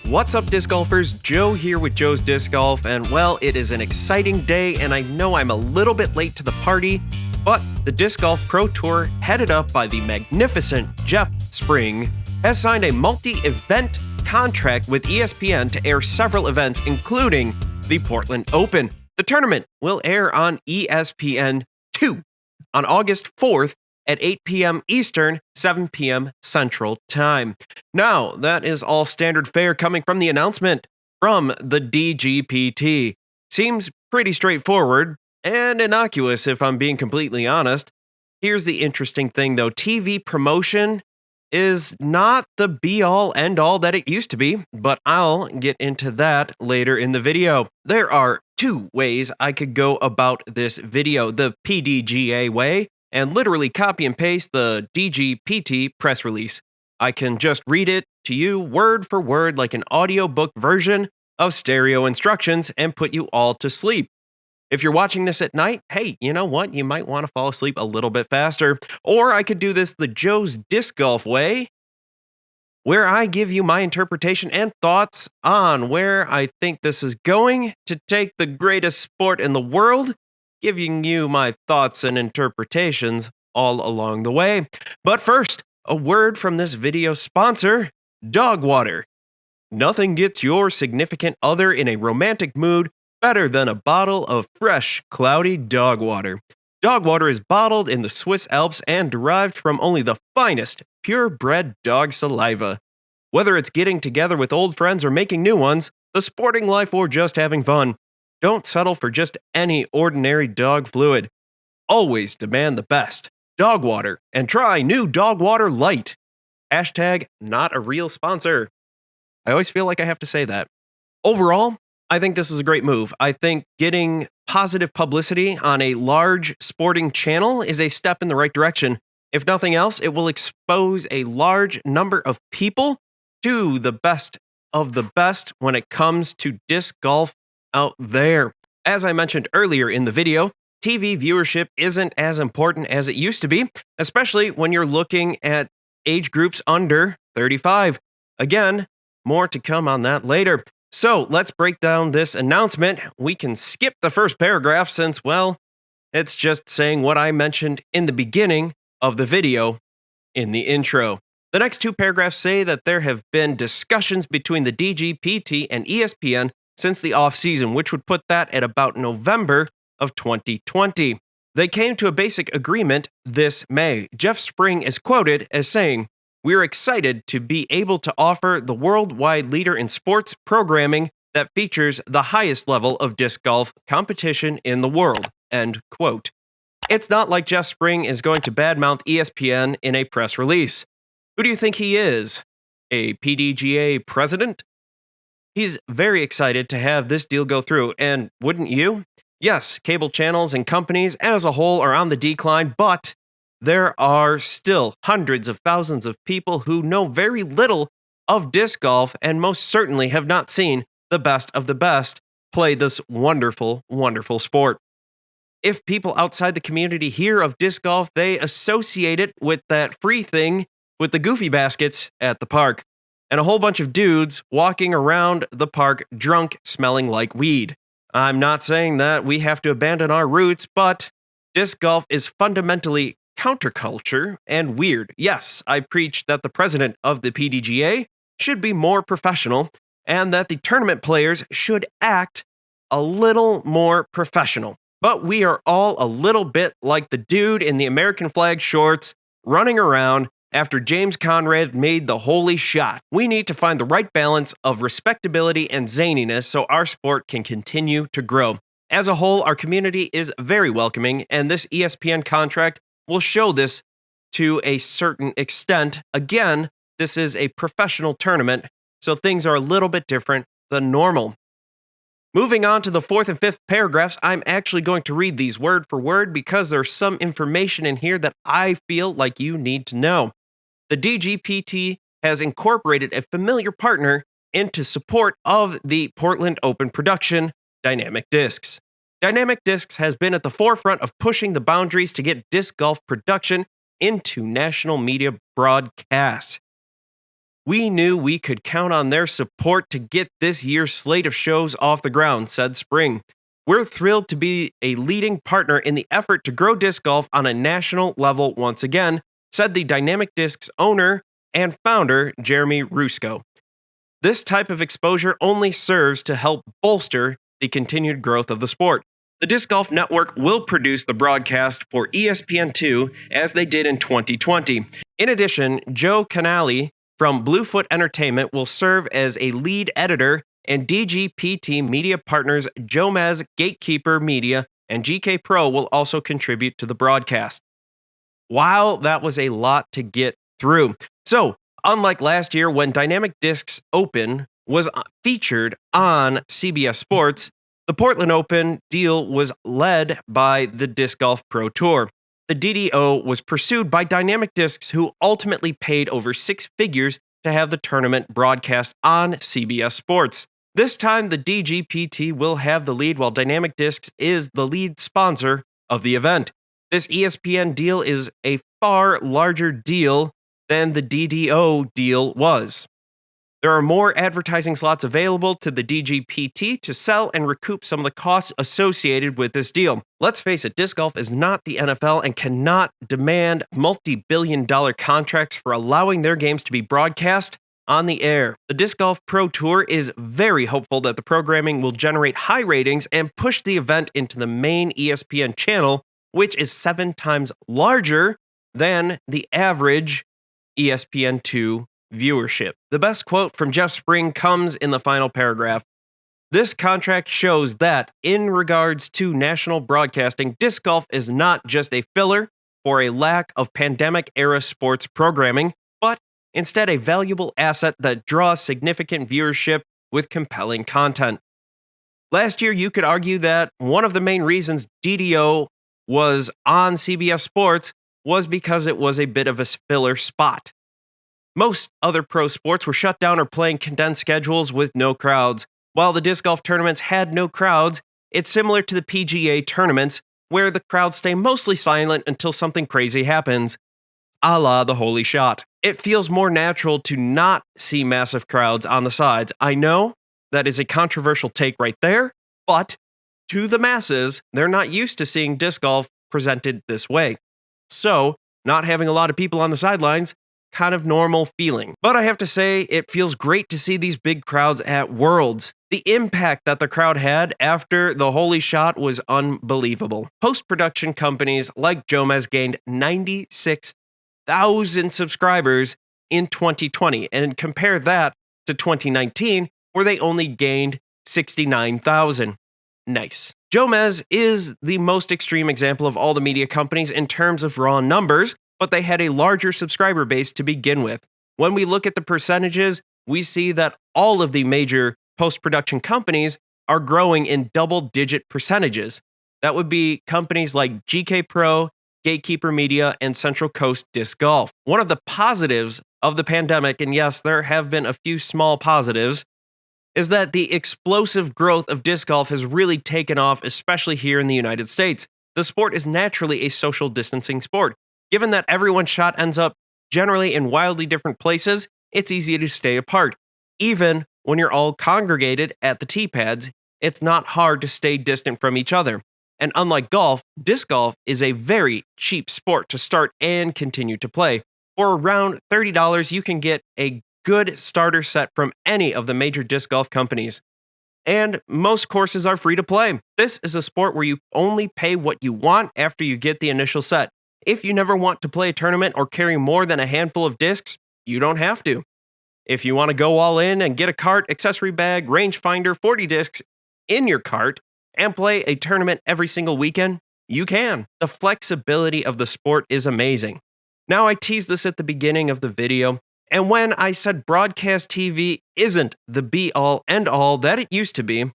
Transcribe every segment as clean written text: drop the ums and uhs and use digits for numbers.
What's up, disc golfers? Joe here with Joe's Disc Golf, and well, it is an exciting day, and I know I'm a little bit late to the party, but the Disc Golf Pro Tour, headed up by the magnificent Jeff Spring, has signed a multi-event contract with ESPN to air several events, including the Portland Open. The tournament will air on ESPN 2 on August 4th at 8 p.m. Eastern, 7 p.m. Central Time. Now, that is all standard fare coming from the announcement from the DGPT. Seems pretty straightforward and innocuous, if I'm being completely honest. Here's the interesting thing, though. TV promotion is not the be-all, end-all that it used to be, but I'll get into that later in the video. There are two ways I could go about this video: the PDGA way, and literally copy and paste the DGPT press release. I can just read it to you word for word like an audiobook version of stereo instructions and put you all to sleep. If you're watching this at night, hey, you know what? You might want to fall asleep a little bit faster. Or I could do this the Joe's Disc Golf way, where I give you my interpretation and thoughts on where I think this is going to take the greatest sport in the world, giving you my thoughts and interpretations all along the way. But first, a word from this video sponsor, Dog Water. Nothing gets your significant other in a romantic mood better than a bottle of fresh, cloudy dog water. Dog water is bottled in the Swiss Alps and derived from only the finest, purebred dog saliva. Whether it's getting together with old friends or making new ones, the sporting life, or just having fun, don't settle for just any ordinary dog fluid. Always demand the best. Dog water, and try new Dog Water Light. Hashtag not a real sponsor. I always feel like I have to say that. Overall, I think this is a great move. I think getting positive publicity on a large sporting channel is a step in the right direction. If nothing else, it will expose a large number of people to the best of the best when it comes to disc golf out there. As I mentioned earlier in the video, TV viewership isn't as important as it used to be, especially when you're looking at age groups under 35. Again, more to come on that later. So let's break down this announcement. We can skip the first paragraph since, well, it's just saying what I mentioned in the beginning of the video in the intro. The next two paragraphs say that there have been discussions between the DGPT and ESPN since the off-season, which would put that at about November of 2020. They came to a basic agreement this May. Jeff Spring is quoted as saying, "We're excited to be able to offer the worldwide leader in sports programming that features the highest level of disc golf competition in the world." End quote. It's not like Jeff Spring is going to badmouth ESPN in a press release. Who do you think he is? A PDGA president? He's very excited to have this deal go through, and wouldn't you? Yes, cable channels and companies as a whole are on the decline, but there are still hundreds of thousands of people who know very little of disc golf and most certainly have not seen the best of the best play this wonderful, wonderful sport. If people outside the community hear of disc golf, they associate it with that free thing with the goofy baskets at the park and a whole bunch of dudes walking around the park drunk, smelling like weed. I'm not saying that we have to abandon our roots, but disc golf is fundamentally counterculture and weird. Yes, I preach that the president of the PDGA should be more professional and that the tournament players should act a little more professional. But we are all a little bit like the dude in the American flag shorts running around after James Conrad made the holy shot. We need to find the right balance of respectability and zaniness so our sport can continue to grow. As a whole, our community is very welcoming, and this ESPN contract will show this to a certain extent. Again, this is a professional tournament, so things are a little bit different than normal. Moving on to the fourth and fifth paragraphs, I'm actually going to read these word for word because there's some information in here that I feel like you need to know. The DGPT has incorporated a familiar partner into support of the Portland Open production, Dynamic Discs. Dynamic Discs has been at the forefront of pushing the boundaries to get disc golf production into national media broadcasts. We knew we could count on their support to get this year's slate of shows off the ground, said Spring. We're thrilled to be a leading partner in the effort to grow disc golf on a national level once again, said the Dynamic Discs owner and founder, Jeremy Rusko. This type of exposure only serves to help bolster the continued growth of the sport. The Disc Golf Network will produce the broadcast for ESPN2 as they did in 2020. In addition, Joe Canali from Bluefoot Entertainment will serve as a lead editor, and DGPT media partners Jomez, Gatekeeper Media, and GK Pro will also contribute to the broadcast. Wow, that was a lot to get through. So, unlike last year when Dynamic Discs Open was featured on CBS Sports, the Portland Open deal was led by the Disc Golf Pro Tour. The DDO was pursued by Dynamic Discs, who ultimately paid over six figures to have the tournament broadcast on CBS Sports. This time, the DGPT will have the lead, while Dynamic Discs is the lead sponsor of the event. This ESPN deal is a far larger deal than the DDO deal was. There are more advertising slots available to the DGPT to sell and recoup some of the costs associated with this deal. Let's face it, disc golf is not the NFL and cannot demand multi-billion-dollar contracts for allowing their games to be broadcast on the air. The Disc Golf Pro Tour is very hopeful that the programming will generate high ratings and push the event into the main ESPN channel, which is 7 times larger than the average ESPN2 viewership. The best quote from Jeff Spring comes in the final paragraph. This contract shows that, in regards to national broadcasting, disc golf is not just a filler for a lack of pandemic-era sports programming, but instead a valuable asset that draws significant viewership with compelling content. Last year, you could argue that one of the main reasons DDO was on CBS Sports was because it was a bit of a filler spot. Most other pro sports were shut down or playing condensed schedules with no crowds. While the disc golf tournaments had no crowds, it's similar to the PGA tournaments, where the crowds stay mostly silent until something crazy happens, a la the Holy Shot. It feels more natural to not see massive crowds on the sides. I know that is a controversial take right there, but to the masses, they're not used to seeing disc golf presented this way. So, not having a lot of people on the sidelines, kind of normal feeling. But I have to say, it feels great to see these big crowds at Worlds. The impact that the crowd had after the Holy Shot was unbelievable. Post-production companies like Jomez gained 96,000 subscribers in 2020, and compare that to 2019, where they only gained 69,000. Nice. Jomez is the most extreme example of all the media companies in terms of raw numbers, but they had a larger subscriber base to begin with. When we look at the percentages, we see that all of the major post-production companies are growing in double-digit percentages. That would be companies like GK Pro, Gatekeeper Media, and Central Coast Disc Golf. One of the positives of the pandemic, and yes, there have been a few small positives, is that the explosive growth of disc golf has really taken off, especially here in the United States. The sport is naturally a social distancing sport. Given that everyone's shot ends up generally in wildly different places, it's easy to stay apart. Even when you're all congregated at the tee pads, it's not hard to stay distant from each other. And unlike golf, disc golf is a very cheap sport to start and continue to play. For around $30, you can get a good starter set from any of the major disc golf companies. And most courses are free to play. This is a sport where you only pay what you want after you get the initial set. If you never want to play a tournament or carry more than a handful of discs, you don't have to. If you want to go all in and get a cart, accessory bag, rangefinder, 40 discs in your cart, and play a tournament every single weekend, you can. The flexibility of the sport is amazing. Now, I teased this at the beginning of the video, and when I said broadcast TV isn't the be-all, end-all that it used to be,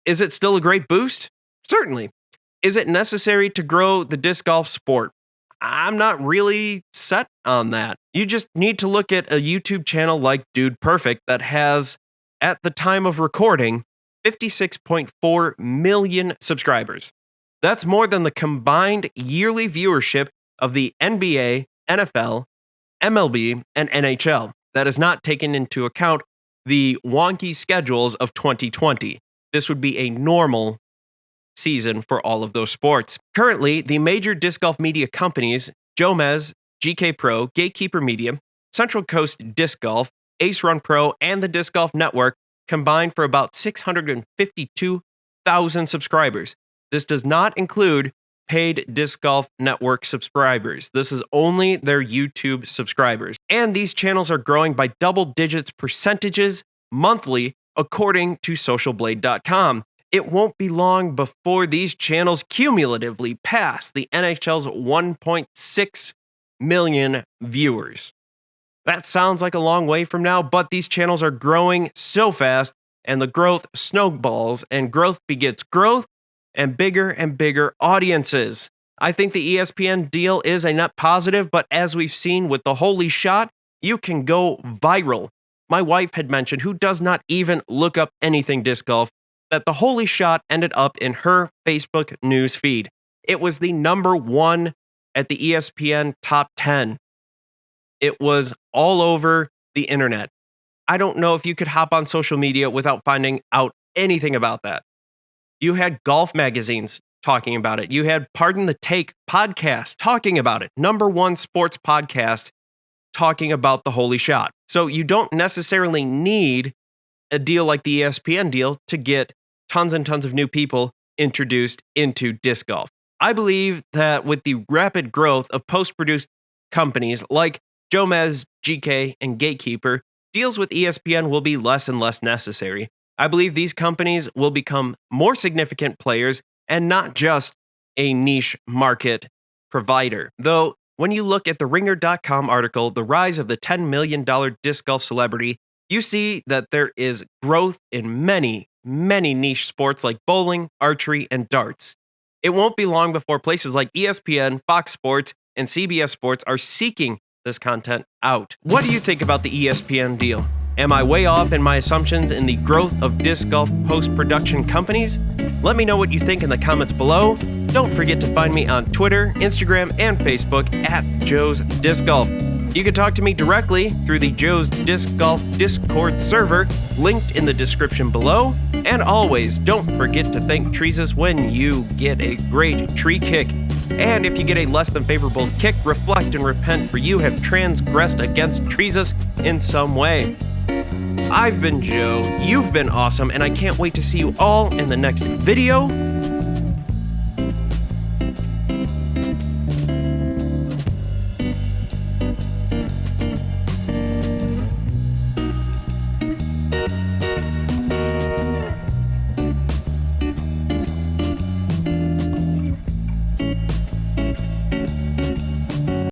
is it still a great boost? Certainly. Is it necessary to grow the disc golf sport? I'm not really set on that. You just need to look at a YouTube channel like Dude Perfect that has, at the time of recording, 56.4 million subscribers. That's more than the combined yearly viewership of the NBA, NFL, MLB, and NHL. That is not taken into account the wonky schedules of 2020. This would be a normal season for all of those sports. Currently, the major disc golf media companies, Jomez, GK Pro, Gatekeeper Media, Central Coast Disc Golf, Ace Run Pro, and the Disc Golf Network combined for about 652,000 subscribers. This does not include paid Disc Golf Network subscribers. This is only their YouTube subscribers. And these channels are growing by double digits percentages monthly, according to socialblade.com. It won't be long before these channels cumulatively pass the NHL's 1.6 million viewers. That sounds like a long way from now, but these channels are growing so fast, and the growth snowballs, and growth begets growth and bigger audiences. I think the ESPN deal is a net positive, but as we've seen with the Holy Shot, you can go viral. My wife had mentioned, who does not even look up anything disc golf, that the Holy Shot ended up in her Facebook news feed. It was the number one at the ESPN top 10. It was all over the internet. I don't know if you could hop on social media without finding out anything about that. You had golf magazines talking about it. You had Pardon the Take podcast talking about it. Number one sports podcast talking about the Holy Shot. So you don't necessarily need a deal like the ESPN deal to get tons and tons of new people introduced into disc golf. I believe that with the rapid growth of post-produced companies like Jomez, GK, and Gatekeeper, deals with ESPN will be less and less necessary. I believe these companies will become more significant players and not just a niche market provider. Though, when you look at the Ringer.com article, The Rise of the $10 Million Disc Golf Celebrity, you see that there is growth in many niche sports like bowling, archery, and darts. It won't be long before places like ESPN, Fox Sports, and CBS Sports are seeking this content out. What do you think about the ESPN deal? Am I way off in my assumptions in the growth of disc golf post-production companies? Let me know what you think in the comments below. Don't forget to find me on Twitter, Instagram, and Facebook at Joe's Disc Golf. You can talk to me directly through the Joe's Disc Golf Discord server, linked in the description below. And always, don't forget to thank Treesus when you get a great tree kick. And if you get a less than favorable kick, reflect and repent, for you have transgressed against Treesus in some way. I've been Joe, you've been awesome, and I can't wait to see you all in the next video.